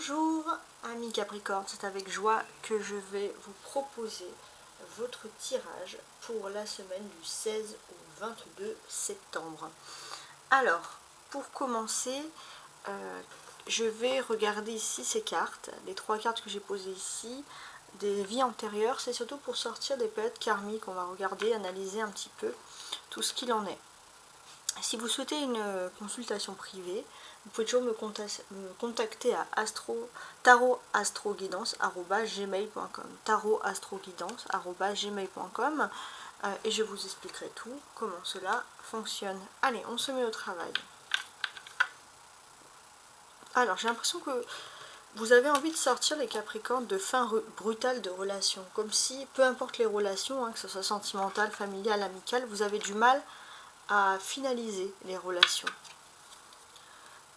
Bonjour amis Capricorne, c'est avec joie que je vais vous proposer votre tirage pour la semaine du 16 au 22 septembre. Alors, pour commencer, je vais regarder ici ces cartes, les trois cartes que j'ai posées ici, des vies antérieures. C'est surtout pour sortir des périodes karmiques. On va regarder, analyser un petit peu tout ce qu'il en est. Si vous souhaitez une consultation privée, vous pouvez toujours me contacter à tarotastroguidance@gmail.com tarotastroguidance@gmail.com et je vous expliquerai tout, comment cela fonctionne. Allez, on se met au travail. Alors, j'ai l'impression que vous avez envie de sortir les Capricornes de fin brutale de relation, comme si, peu importe les relations, que ce soit sentimentale, familiale, amicale, vous avez du mal à finaliser les relations.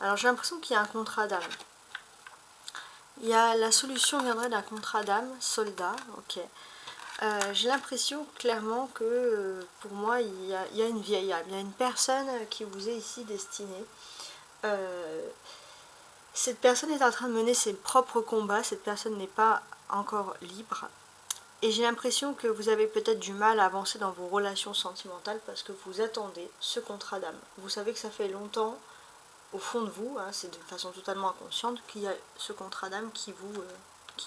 Alors j'ai l'impression qu'il y a un contrat d'âme. La solution viendrait d'un contrat d'âme, soldat, ok. J'ai l'impression clairement que pour moi il y a une vieille âme, il y a une personne qui vous est ici destinée. Cette personne est en train de mener ses propres combats, cette personne n'est pas encore libre. Et j'ai l'impression que vous avez peut-être du mal à avancer dans vos relations sentimentales parce que vous attendez ce contrat d'âme. Vous savez que ça fait longtemps, au fond de vous, c'est de façon totalement inconsciente, qu'il y a ce contrat d'âme qui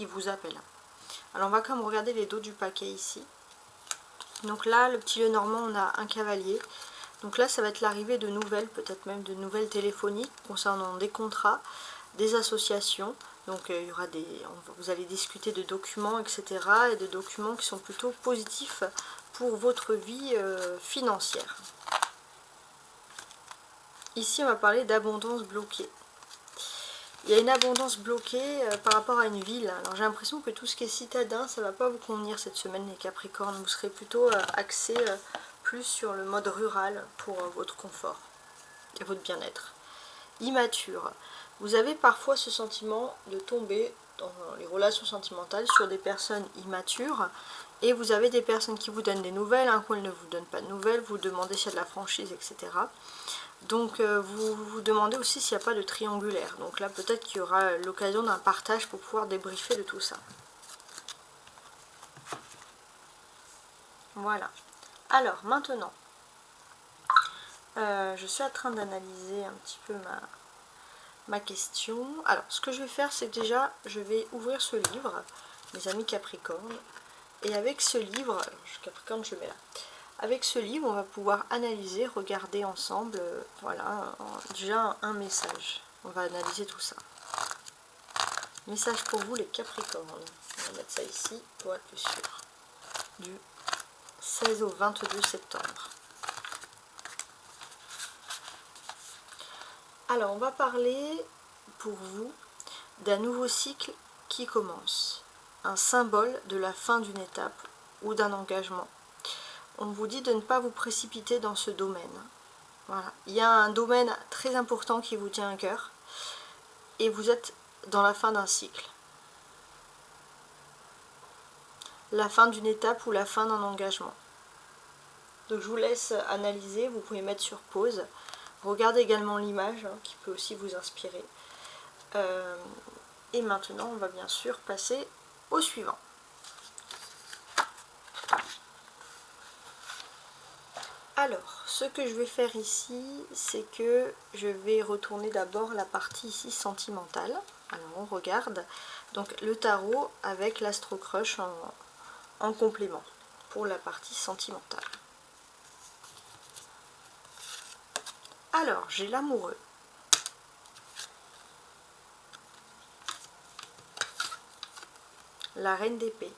vous appelle. Alors on va quand même regarder les dos du paquet ici. Donc là, le petit Lenormand, on a un cavalier. Donc là, ça va être l'arrivée de nouvelles, peut-être même de nouvelles téléphoniques concernant des contrats, des associations. Donc il y aura vous allez discuter de documents, etc. et de documents qui sont plutôt positifs pour votre vie financière. Ici, on va parler d'abondance bloquée. Il y a une abondance bloquée par rapport à une ville. Alors j'ai l'impression que tout ce qui est citadin, ça ne va pas vous convenir cette semaine, les Capricornes. Vous serez plutôt axé plus sur le mode rural pour votre confort et votre bien-être. Immature. Vous avez parfois ce sentiment de tomber dans les relations sentimentales sur des personnes immatures. Et vous avez des personnes qui vous donnent des nouvelles, un coup elles ne vous donnent pas de nouvelles, vous demandez s'il y a de la franchise, etc. Donc vous vous demandez aussi s'il n'y a pas de triangulaire. Donc là peut-être qu'il y aura l'occasion d'un partage pour pouvoir débriefer de tout ça. Voilà. Alors maintenant, je suis en train d'analyser un petit peu ma question. Alors ce que je vais faire, c'est que déjà je vais ouvrir ce livre, mes amis Capricorne. Et avec ce livre, Capricorne je le mets là. Avec ce livre, on va pouvoir analyser, regarder ensemble, voilà, déjà un message. On va analyser tout ça. Message pour vous les Capricornes. On va mettre ça ici pour être plus sûr. Du 16 au 22 septembre. Alors, on va parler pour vous d'un nouveau cycle qui commence. Un symbole de la fin d'une étape ou d'un engagement. On vous dit de ne pas vous précipiter dans ce domaine. Voilà. Il y a un domaine très important qui vous tient à cœur et vous êtes dans la fin d'un cycle. La fin d'une étape ou la fin d'un engagement. Donc je vous laisse analyser, vous pouvez mettre sur pause. Regardez également l'image qui peut aussi vous inspirer. Et maintenant, on va bien sûr passer au suivant. Alors, ce que je vais faire ici, c'est que je vais retourner d'abord la partie ici sentimentale. Alors, on regarde donc le tarot avec l'Astro Crush en complément pour la partie sentimentale. Alors, j'ai l'amoureux. La reine d'épée.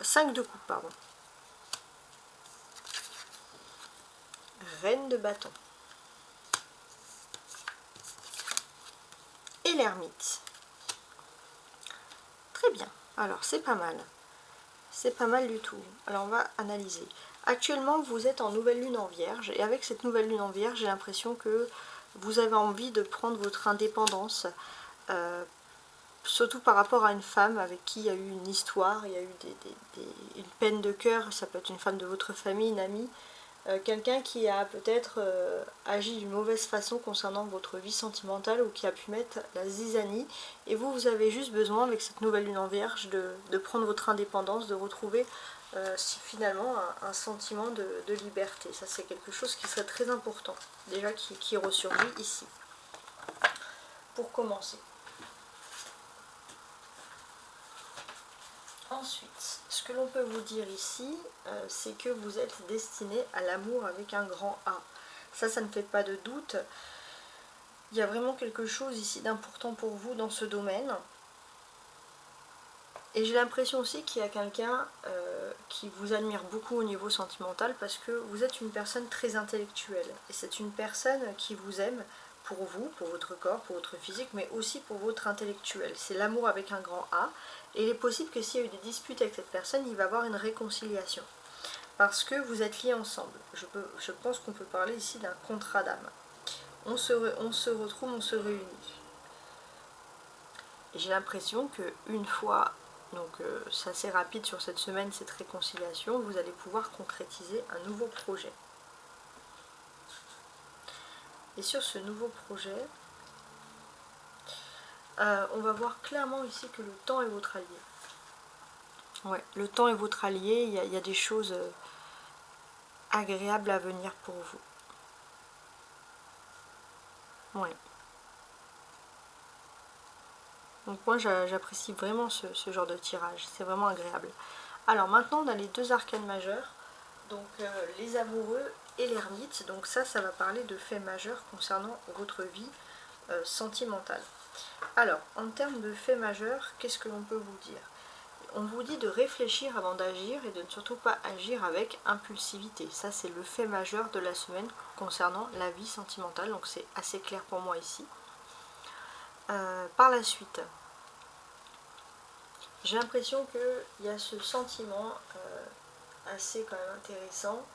5 de coupe, pardon. Reine de bâton. Et l'ermite. Très bien. Alors, c'est pas mal. C'est pas mal du tout. Alors, on va analyser. Actuellement, vous êtes en nouvelle lune en vierge. Et avec cette nouvelle lune en vierge, j'ai l'impression que vous avez envie de prendre votre indépendance. Surtout par rapport à une femme avec qui il y a eu une histoire, il y a eu une peine de cœur. Ça peut être une femme de votre famille, une amie. quelqu'un qui a peut-être agi d'une mauvaise façon concernant votre vie sentimentale ou qui a pu mettre la zizanie. Et vous avez juste besoin, avec cette nouvelle lune en vierge, de prendre votre indépendance, de retrouver finalement un sentiment de liberté. Ça, c'est quelque chose qui serait très important, déjà qui ressurgit ici. Pour commencer. Ensuite, ce que l'on peut vous dire ici, c'est que vous êtes destiné à l'amour avec un grand A. Ça ne fait pas de doute. Il y a vraiment quelque chose ici d'important pour vous dans ce domaine. Et j'ai l'impression aussi qu'il y a quelqu'un qui vous admire beaucoup au niveau sentimental parce que vous êtes une personne très intellectuelle. Et c'est une personne qui vous aime pour vous, pour votre corps, pour votre physique, mais aussi pour votre intellectuel. C'est l'amour avec un grand A. Et il est possible que s'il y a eu des disputes avec cette personne, il va y avoir une réconciliation. Parce que vous êtes liés ensemble. Je pense qu'on peut parler ici d'un contrat d'âme. On se retrouve, on se réunit. Et j'ai l'impression qu'une fois, donc c'est assez rapide sur cette semaine, cette réconciliation, vous allez pouvoir concrétiser un nouveau projet. Et sur ce nouveau projet, on va voir clairement ici que le temps est votre allié. Ouais, le temps est votre allié, il y a des choses agréables à venir pour vous. Ouais. Donc moi j'apprécie vraiment ce genre de tirage, c'est vraiment agréable. Alors maintenant on a les deux arcanes majeures, donc les amoureux et l'ermite. Donc ça va parler de faits majeurs concernant votre vie sentimentale. Alors en termes de faits majeurs, qu'est-ce que l'on peut vous dire? On vous dit de réfléchir avant d'agir et de ne surtout pas agir avec impulsivité. Ça c'est le fait majeur de la semaine concernant la vie sentimentale, donc c'est assez clair pour moi ici. Par la suite, j'ai l'impression qu'il y a ce sentiment assez quand même intéressant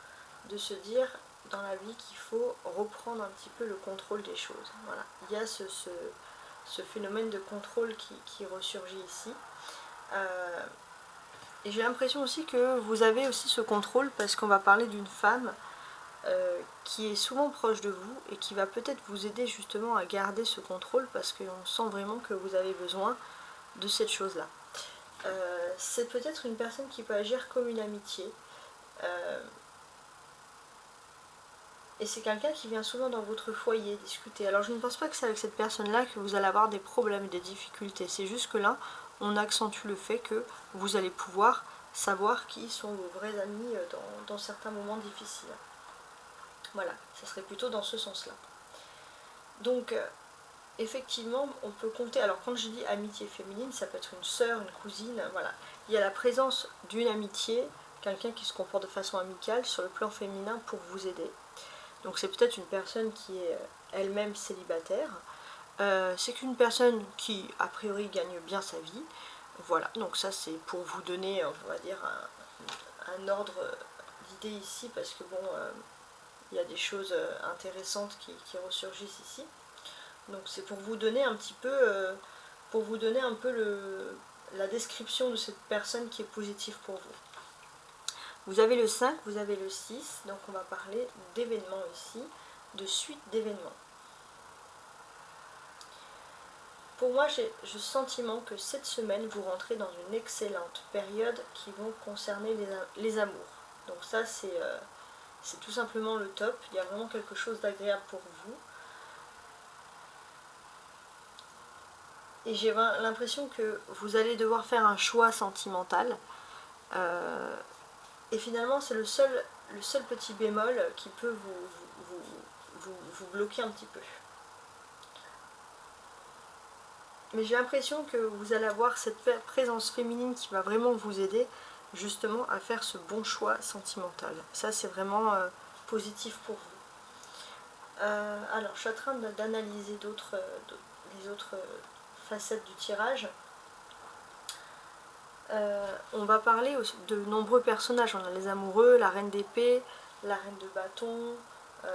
de se dire dans la vie qu'il faut reprendre un petit peu le contrôle des choses. Voilà. Il y a ce phénomène de contrôle qui ressurgit ici. Et j'ai l'impression aussi que vous avez aussi ce contrôle parce qu'on va parler d'une femme qui est souvent proche de vous et qui va peut-être vous aider justement à garder ce contrôle parce qu'on sent vraiment que vous avez besoin de cette chose-là. C'est peut-être une personne qui peut agir comme une amitié. Et c'est quelqu'un qui vient souvent dans votre foyer discuter. Alors je ne pense pas que c'est avec cette personne-là que vous allez avoir des problèmes et des difficultés. C'est juste que là, on accentue le fait que vous allez pouvoir savoir qui sont vos vrais amis dans certains moments difficiles. Voilà, ça serait plutôt dans ce sens-là. Donc, effectivement, on peut compter, alors quand je dis amitié féminine, ça peut être une sœur, une cousine, voilà. Il y a la présence d'une amitié, quelqu'un qui se comporte de façon amicale sur le plan féminin pour vous aider. Donc c'est peut-être une personne qui est elle-même célibataire. C'est qu'une personne qui, a priori, gagne bien sa vie. Voilà, donc ça c'est pour vous donner, on va dire, un ordre d'idée ici, parce que bon, il y a des choses intéressantes qui ressurgissent ici. Donc c'est pour vous donner un petit peu, la description de cette personne qui est positive pour vous. Vous avez le 5, vous avez le 6, donc on va parler d'événements ici, de suite d'événements. Pour moi, j'ai le sentiment que cette semaine, vous rentrez dans une excellente période qui vont concerner les amours. Donc ça, c'est tout simplement le top. Il y a vraiment quelque chose d'agréable pour vous. Et j'ai l'impression que vous allez devoir faire un choix sentimental. Et finalement, c'est le seul petit bémol qui peut vous bloquer un petit peu. Mais j'ai l'impression que vous allez avoir cette présence féminine qui va vraiment vous aider justement à faire ce bon choix sentimental. Ça, c'est vraiment positif pour vous. Alors, je suis en train d'analyser les autres facettes du tirage. On va parler de nombreux personnages. On a les amoureux, la reine d'épée, la reine de bâton,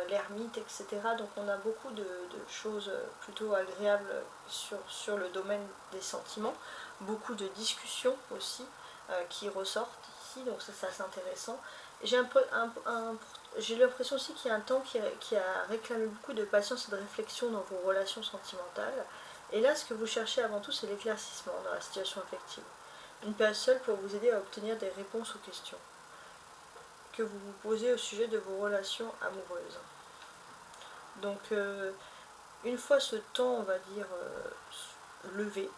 l'ermite, etc. Donc on a beaucoup de choses plutôt agréables sur le domaine des sentiments. Beaucoup de discussions aussi qui ressortent ici, donc ça c'est assez intéressant. J'ai j'ai l'impression aussi qu'il y a un temps qui a réclamé beaucoup de patience et de réflexion dans vos relations sentimentales. Et là, ce que vous cherchez avant tout, c'est l'éclaircissement dans la situation affective. Une personne pour vous aider à obtenir des réponses aux questions que vous vous posez au sujet de vos relations amoureuses. Donc, une fois ce temps, on va dire, levé,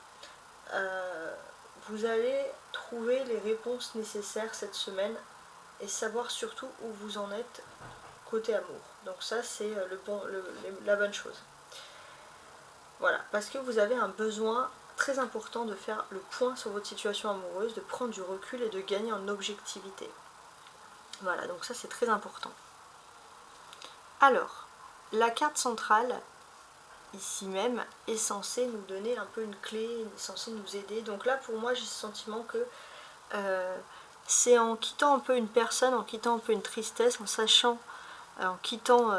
vous allez trouver les réponses nécessaires cette semaine et savoir surtout où vous en êtes côté amour. Donc ça, c'est la bonne chose. Voilà, parce que vous avez un besoin très important de faire le point sur votre situation amoureuse, de prendre du recul et de gagner en objectivité. Voilà, donc ça c'est très important. Alors, la carte centrale, ici même, est censée nous donner un peu une clé, est censée nous aider. Donc là, pour moi, j'ai ce sentiment que c'est en quittant un peu une personne, en quittant un peu une tristesse, en sachant, en quittant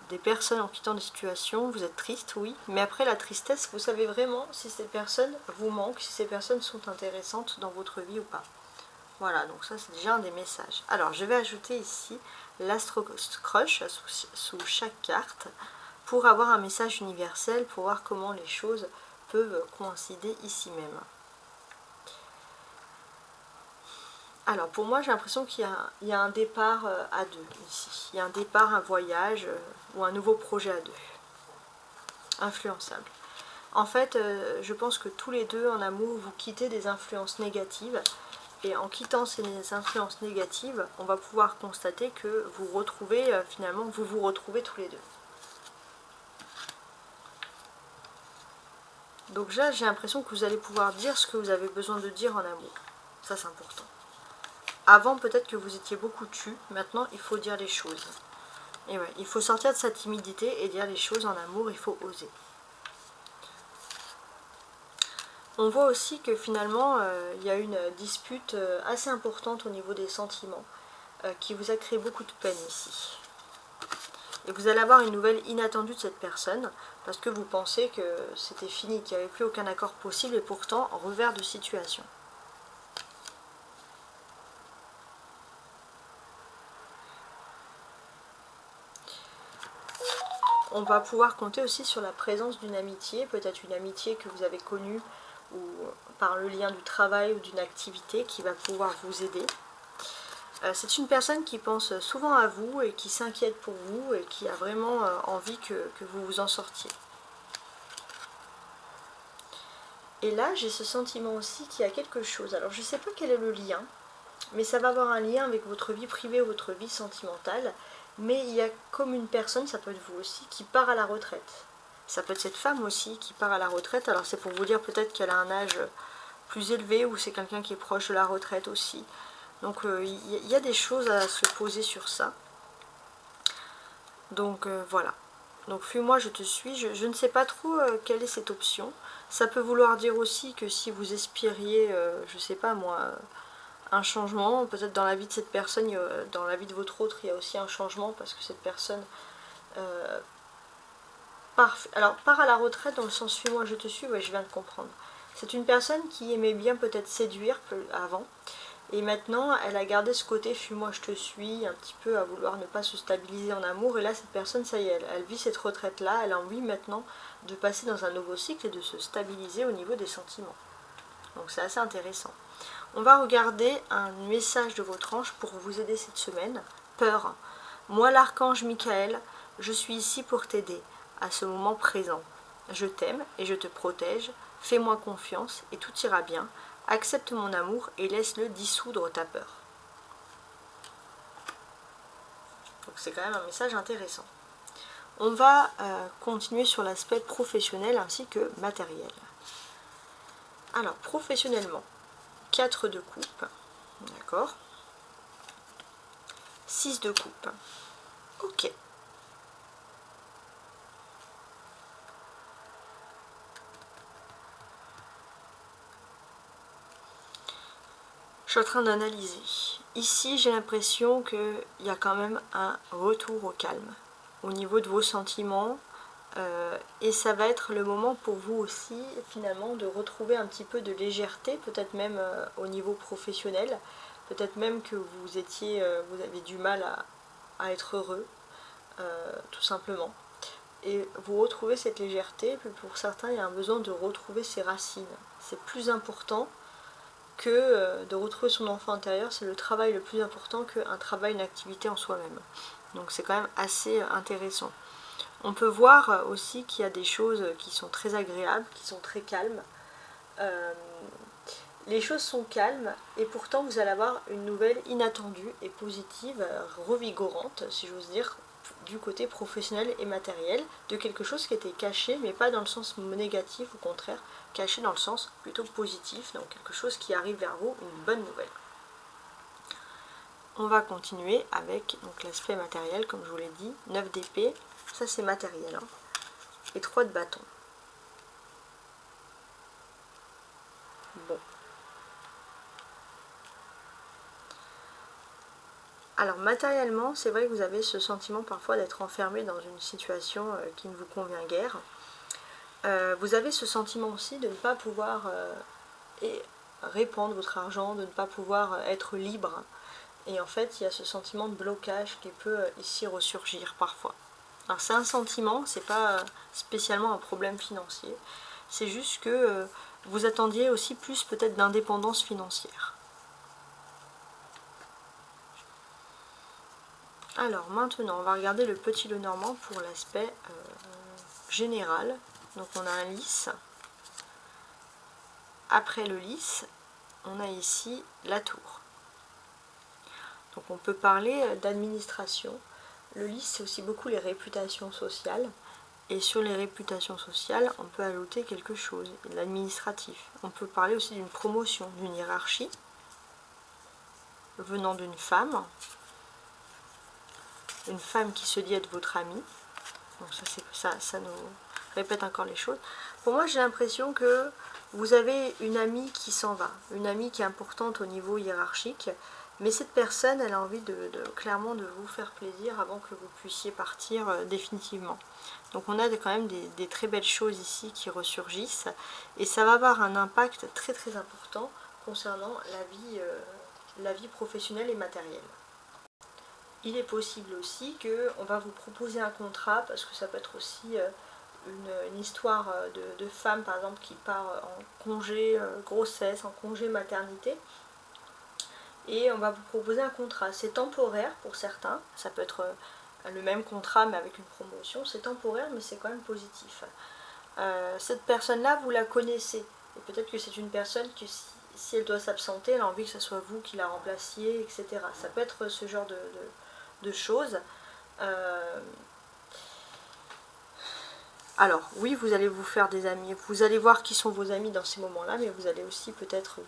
des personnes, en quittant des situations, vous êtes triste, oui, mais après la tristesse, vous savez vraiment si ces personnes vous manquent, si ces personnes sont intéressantes dans votre vie ou pas. Voilà, donc ça c'est déjà un des messages. Alors je vais ajouter ici l'Astro Crush sous chaque carte pour avoir un message universel, pour voir comment les choses peuvent coïncider ici même. Alors pour moi j'ai l'impression qu'il y a un départ à deux ici. Il y a un départ, un voyage ou un nouveau projet à deux. Influençable. En fait, je pense que tous les deux en amour, vous quittez des influences négatives. Et en quittant ces influences négatives, on va pouvoir constater que vous retrouvez, finalement, vous vous retrouvez tous les deux. Donc là, j'ai l'impression que vous allez pouvoir dire ce que vous avez besoin de dire en amour. Ça, c'est important. Avant, peut-être que vous étiez beaucoup tu. Maintenant, il faut dire les choses. Et ouais, il faut sortir de sa timidité et dire les choses en amour, il faut oser. On voit aussi que finalement, il y a une dispute assez importante au niveau des sentiments qui vous a créé beaucoup de peine ici. Et vous allez avoir une nouvelle inattendue de cette personne parce que vous pensez que c'était fini, qu'il n'y avait plus aucun accord possible et pourtant, revers de situation. On va pouvoir compter aussi sur la présence d'une amitié, peut-être une amitié que vous avez connue ou par le lien du travail ou d'une activité qui va pouvoir vous aider. C'est une personne qui pense souvent à vous et qui s'inquiète pour vous et qui a vraiment envie que vous vous en sortiez. Et là, j'ai ce sentiment aussi qu'il y a quelque chose. Alors, je ne sais pas quel est le lien, mais ça va avoir un lien avec votre vie privée ou votre vie sentimentale. Mais il y a comme une personne, ça peut être vous aussi, qui part à la retraite. Ça peut être cette femme aussi qui part à la retraite. Alors c'est pour vous dire peut-être qu'elle a un âge plus élevé ou c'est quelqu'un qui est proche de la retraite aussi. Donc il y a des choses à se poser sur ça. Donc voilà. Donc fuis-moi, je te suis. Je ne sais pas trop quelle est cette option. Ça peut vouloir dire aussi que si vous aspiriez, je ne sais pas moi, un changement, peut-être dans la vie de cette personne, dans la vie de votre autre, il y a aussi un changement parce que cette personne part à la retraite dans le sens suis-moi, je te suis, ouais, je viens de comprendre. C'est une personne qui aimait bien peut-être séduire avant, et maintenant elle a gardé ce côté fuis-moi, je te suis, un petit peu à vouloir ne pas se stabiliser en amour, et là cette personne, ça y est, elle vit cette retraite-là, elle a envie maintenant de passer dans un nouveau cycle et de se stabiliser au niveau des sentiments. Donc c'est assez intéressant. On va regarder un message de votre ange pour vous aider cette semaine. Peur. Moi l'archange Michael, je suis ici pour t'aider à ce moment présent. Je t'aime et je te protège. Fais-moi confiance et tout ira bien. Accepte mon amour et laisse-le dissoudre ta peur. Donc c'est quand même un message intéressant. On va continuer sur l'aspect professionnel ainsi que matériel. Alors professionnellement, 4 de coupe, d'accord, 6 de coupe, ok. Je suis en train d'analyser. Ici, j'ai l'impression qu'il y a quand même un retour au calme au niveau de vos sentiments. Et ça va être le moment pour vous aussi, finalement, de retrouver un petit peu de légèreté, peut-être même au niveau professionnel. Peut-être même que vous aviez du mal à être heureux, tout simplement. Et vous retrouvez cette légèreté, puis pour certains il y a un besoin de retrouver ses racines. C'est plus important que de retrouver son enfant intérieur, c'est le travail le plus important qu'un travail, une activité en soi-même. Donc c'est quand même assez intéressant. On peut voir aussi qu'il y a des choses qui sont très agréables, qui sont très calmes. Les choses sont calmes et pourtant vous allez avoir une nouvelle inattendue et positive, revigorante, si j'ose dire, du côté professionnel et matériel, de quelque chose qui était caché, mais pas dans le sens négatif, au contraire, caché dans le sens plutôt positif, donc quelque chose qui arrive vers vous, une bonne nouvelle. On va continuer avec l'aspect matériel, comme je vous l'ai dit, 9 d'épée, ça c'est matériel, hein, et 3 de bâton. Bon. Alors matériellement, c'est vrai que vous avez ce sentiment parfois d'être enfermé dans une situation qui ne vous convient guère. Vous avez ce sentiment aussi de ne pas pouvoir répandre votre argent, de ne pas pouvoir être libre. Et en fait, il y a ce sentiment de blocage qui peut ici ressurgir parfois. Alors c'est un sentiment, c'est pas spécialement un problème financier. C'est juste que vous attendiez aussi plus peut-être d'indépendance financière. Alors maintenant, on va regarder le petit Lenormand pour l'aspect général. Donc on a un lys. Après le lys, on a ici la tour. Donc on peut parler d'administration. Le lys, c'est aussi beaucoup les réputations sociales. Et sur les réputations sociales, on peut ajouter quelque chose, l'administratif. On peut parler aussi d'une promotion, d'une hiérarchie, venant d'une femme. Une femme qui se dit être votre amie. Donc ça nous répète encore les choses. Pour moi, j'ai l'impression que vous avez une amie qui s'en va, une amie qui est importante au niveau hiérarchique, mais cette personne, elle a envie clairement de vous faire plaisir avant que vous puissiez partir définitivement. Donc on a quand même des très belles choses ici qui ressurgissent, et ça va avoir un impact très très important concernant la vie professionnelle et matérielle. Il est possible aussi qu'on va vous proposer un contrat, parce que ça peut être aussi une histoire de femme par exemple qui part en congé grossesse, en congé maternité, et on va vous proposer un contrat. C'est temporaire pour certains, ça peut être le même contrat mais avec une promotion, c'est temporaire mais c'est quand même positif. Cette personne-là, vous la connaissez, et peut-être que c'est une personne que si elle doit s'absenter, elle a envie que ce soit vous qui la remplaciez, etc. Ça peut être ce genre de choses. Alors oui, vous allez vous faire des amis, vous allez voir qui sont vos amis dans ces moments-là, mais vous allez aussi peut-être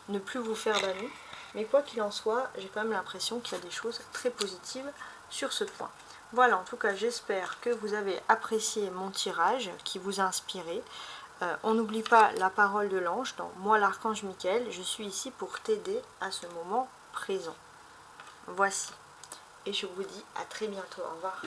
ne plus vous faire d'amis. Mais quoi qu'il en soit, j'ai quand même l'impression qu'il y a des choses très positives sur ce point. Voilà, en tout cas, j'espère que vous avez apprécié mon tirage, qui vous a inspiré. On n'oublie pas la parole de l'ange, dans moi l'archange Michael, je suis ici pour t'aider à ce moment présent. Voici. Et je vous dis à très bientôt. Au revoir.